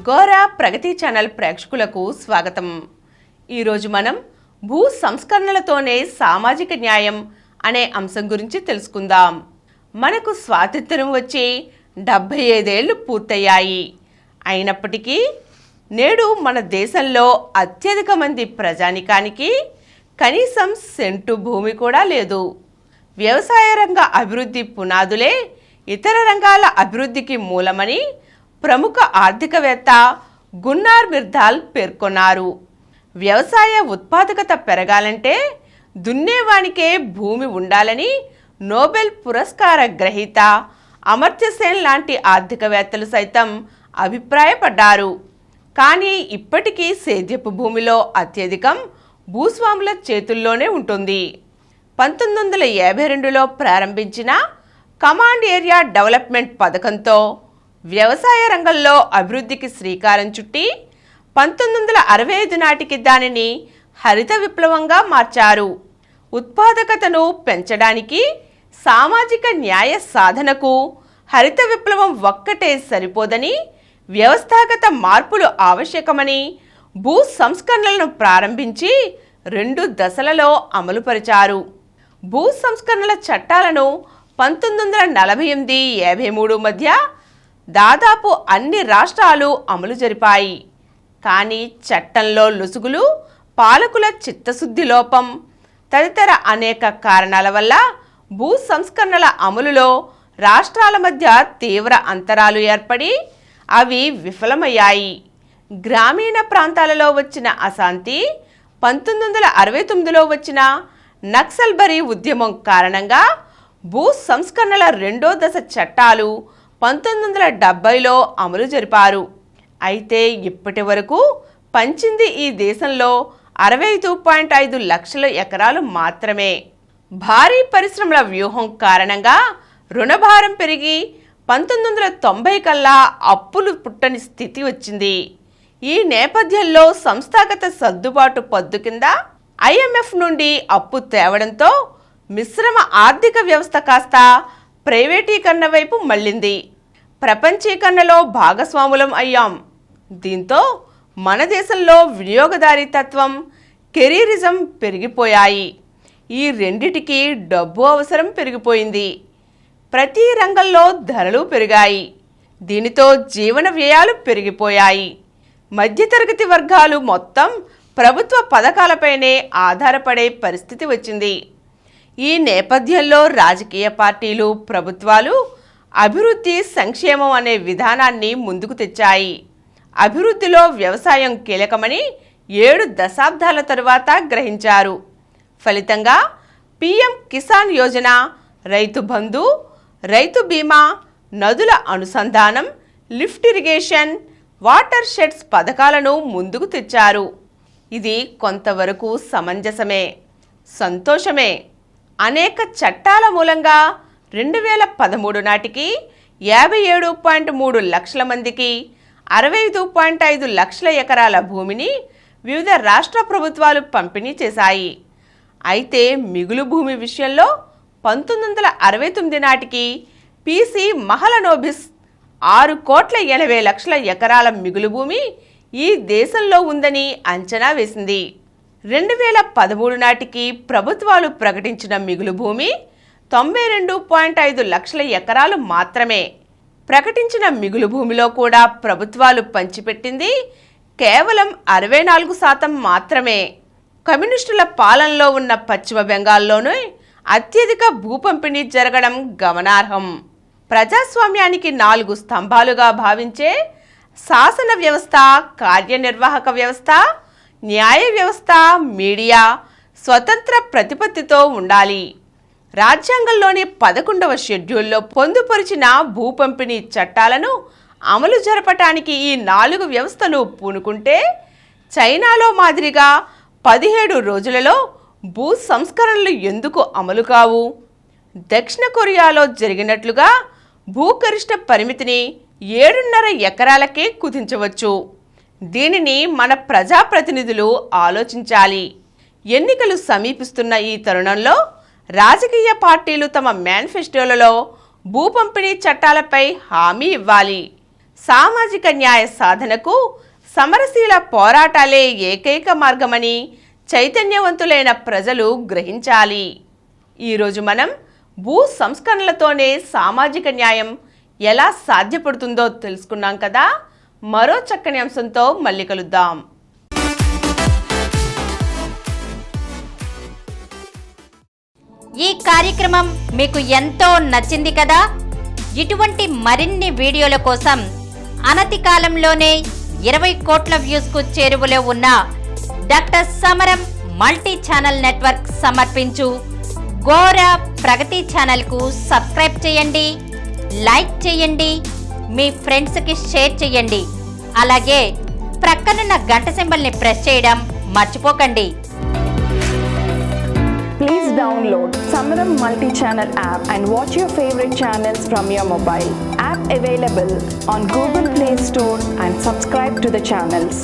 గోరా ప్రగతి channel ప్రేక్షకులకు స్వాగతం. ఈరోజు మనం భూ సంస్కరణలతోనే సామాజిక న్యాయం అనే అంశం గురించి తెలుసుకుందాం. మనకు స్వాతంత్ర్యం వచ్చి 75 ఏళ్లు పూర్తయ్యాయి. అయినప్పటికీ నేడు మన దేశంలో అత్యధిక మంది ప్రజానికానికి కనీసం సెంటు భూమి కూడా లేదు. వ్యవసాయ రంగ అభివృద్ధి పునాదులే ఇతర రంగాల అభివృద్ధికి మూలమని ప్రముఖ ఆర్థికవేత్త గున్నార్ మిర్దాల్ పేర్కొన్నారు. వ్యవసాయ ఉత్పాదకత పెరగాలంటే దున్నేవానికే భూమి ఉండాలని నోబెల్ పురస్కార గ్రహీత అమర్త్య సేన్ లాంటి ఆర్థికవేత్తలు సైతం అభిప్రాయపడ్డారు. కానీ ఇప్పటికీ సేద్యపు భూమిలో అత్యధికం భూస్వాముల చేతుల్లోనే ఉంటుంది. 1952లో ప్రారంభించిన కమాండ్ ఏరియా డెవలప్మెంట్ పథకంతో వ్యవసాయ రంగంలో అభివృద్ధికి శ్రీకారం చుట్టి 1965 నాటికి దానిని హరిత విప్లవంగా మార్చారు. ఉత్పాదకతను పెంచడానికి, సామాజిక న్యాయ సాధనకు హరిత విప్లవం ఒక్కటే సరిపోదని, వ్యవస్థాగత మార్పులు ఆవశ్యకమని భూ సంస్కరణలను ప్రారంభించి 2 దశలలో అమలుపరిచారు. భూ సంస్కరణల చట్టాలను 1948-53 మధ్య దాదాపు అన్ని రాష్ట్రాలు అమలు జరిపాయి. కానీ చట్టంలో లొసుగులు, పాలకుల చిత్తశుద్ధి లోపం తదితర అనేక కారణాల వల్ల భూ సంస్కరణల అమలులో రాష్ట్రాల మధ్య తీవ్ర అంతరాలు ఏర్పడి అవి విఫలమయ్యాయి. గ్రామీణ ప్రాంతాలలో వచ్చిన అశాంతి, 1969లో వచ్చిన నక్సల్బరీ ఉద్యమం కారణంగా భూ సంస్కరణల 2వ దశ చట్టాలు 1970లో అమలు జరిపారు. అయితే ఇప్పటి వరకు పంచింది ఈ దేశంలో 65.5 లక్షల ఎకరాలు మాత్రమే. భారీ పరిశ్రమల వ్యూహం కారణంగా రుణభారం పెరిగి 1990 కల్లా అప్పులు పుట్టని స్థితి వచ్చింది. ఈ నేపథ్యంలో సంస్థాగత సర్దుబాటు పద్దు కింద IMF నుండి అప్పు తేవడంతో మిశ్రమ ఆర్థిక వ్యవస్థ కాస్త ప్రైవేటీకరణ వైపు మళ్ళింది. ప్రపంచీకరణలో భాగస్వాములం అయ్యాం. దీంతో మన దేశంలో వినియోగదారీతత్వం, కెరీరిజం పెరిగిపోయాయి. ఈ రెండిటికి డబ్బు అవసరం పెరిగిపోయింది. ప్రతి రంగంలో ధరలు పెరిగాయి. దీనితో జీవన వ్యయాలు పెరిగిపోయాయి. మధ్యతరగతి వర్గాలు మొత్తం ప్రభుత్వ పథకాలపైనే ఆధారపడే పరిస్థితి వచ్చింది. ఈ నేపథ్యంలో రాజకీయ పార్టీలు, ప్రభుత్వాలు అభివృద్ధి, సంక్షేమం అనే విధానాన్ని ముందుకు తెచ్చాయి. అభివృద్ధిలో వ్యవసాయం కీలకమని 7 దశాబ్దాల తరువాత గ్రహించారు. ఫలితంగా PM కిసాన్ యోజన, రైతు బంధు, రైతు బీమా, నదుల అనుసంధానం, లిఫ్ట్ ఇరిగేషన్, వాటర్ షెడ్స్ పథకాలను ముందుకు తెచ్చారు. ఇది కొంతవరకు సమంజసమే, సంతోషమే. అనేక చట్టాల మూలంగా 2013 నాటికి 57.3 లక్షల మందికి 65.5 లక్షల ఎకరాల భూమిని వివిధ రాష్ట్ర ప్రభుత్వాలు పంపిణీ చేశాయి. అయితే మిగులు భూమి విషయంలో 1969 నాటికి PC మహలనోబిస్ 6,80,00,000 ఎకరాల మిగులు భూమి ఈ దేశంలో ఉందని అంచనా వేసింది. 2013 నాటికి ప్రభుత్వాలు ప్రకటించిన మిగులు భూమి 92.5 లక్షల ఎకరాలు మాత్రమే. ప్రకటించిన మిగులు భూమిలో కూడా ప్రభుత్వాలు పంచిపెట్టింది కేవలం 64% మాత్రమే. కమ్యూనిస్టుల పాలనలో ఉన్న పశ్చిమ బెంగాల్లోనే అత్యధిక భూ పంపిణీ జరగడం గమనార్హం. ప్రజాస్వామ్యానికి 4 స్తంభాలుగా భావించే శాసన వ్యవస్థ, కార్యనిర్వాహక వ్యవస్థ, న్యాయ వ్యవస్థ, మీడియా స్వతంత్ర ప్రతిపత్తితో ఉండాలి. రాజ్యాంగంలోని 11వ షెడ్యూల్లో పొందుపరిచిన భూ పంపిణీ చట్టాలను అమలు జరపటానికి ఈ 4 వ్యవస్థలు పూనుకుంటే చైనాలో మాదిరిగా 17 రోజులలో భూ సంస్కరణలు ఎందుకు అమలు కావు? దక్షిణ కొరియాలో జరిగినట్లుగా భూగరిష్ట పరిమితిని 7.5 ఎకరాలకే కుదించవచ్చు. దీనిని మన ప్రజాప్రతినిధులు ఆలోచించాలి. ఎన్నికలు సమీపిస్తున్న ఈ తరుణంలో రాజకీయ పార్టీలు తమ మేనిఫెస్టోలలో భూ పంపిణీ చట్టాలపై హామీ ఇవ్వాలి. సామాజిక న్యాయ సాధనకు సమరశీల పోరాటాలే ఏకైక మార్గమని చైతన్యవంతులైన ప్రజలు గ్రహించాలి. ఈరోజు మనం భూ సంస్కరణలతోనే సామాజిక న్యాయం ఎలా సాధ్యపడుతుందో తెలుసుకున్నాం కదా. మరో చక్కని అంశంతో మళ్ళీ కలుద్దాం. ఈ కార్యక్రమం మీకు ఎంతో నచ్చింది కదా. ఇటువంటి మరిన్ని వీడియోల కోసం అనతి కాలంలోనే 20 కోట్ల వ్యూస్కు చేరువలో ఉన్న డాక్టర్ సమరం మల్టీ ఛానల్ నెట్వర్క్ సమర్పించు గోరా ప్రగతి ఛానల్కు సబ్స్క్రైబ్ చేయండి, లైక్ చేయండి, మీ ఫ్రెండ్స్కి షేర్ చేయండి. అలాగే ప్రక్కనున్న గంట సింబల్ని ప్రెస్ చేయడం మర్చిపోకండి. Please download Samaram multi-channel app and watch your favorite channels from your mobile. App available on Google Play Store and subscribe to the channels.